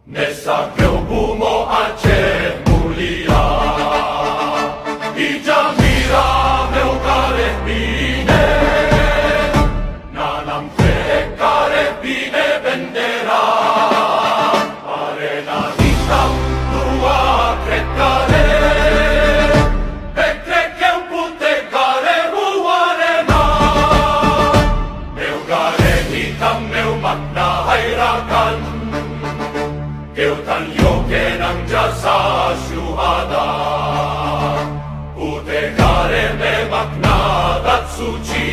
Nesagyo bumo Aceh mulia, Ijamira meu karepine, Nanam te karepine bendera, Arena hitam tua krekare, Pekrek yang putih kare ruarena, Meu kare hitam meu makna hairakan, Keutan yoke ng jasa syuhada, Pute kare me makna dat suci,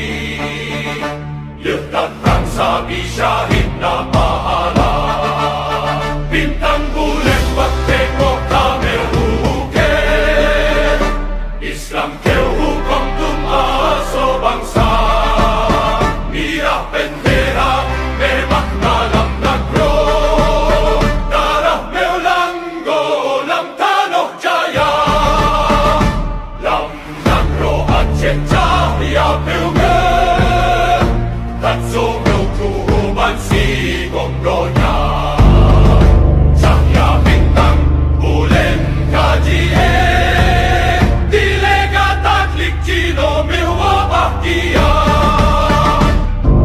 Yuktat perang sabi syahid na pahala, Bintang bulan bakte mo kame huke, Islam keu hukom tumaso bangsa, Mirah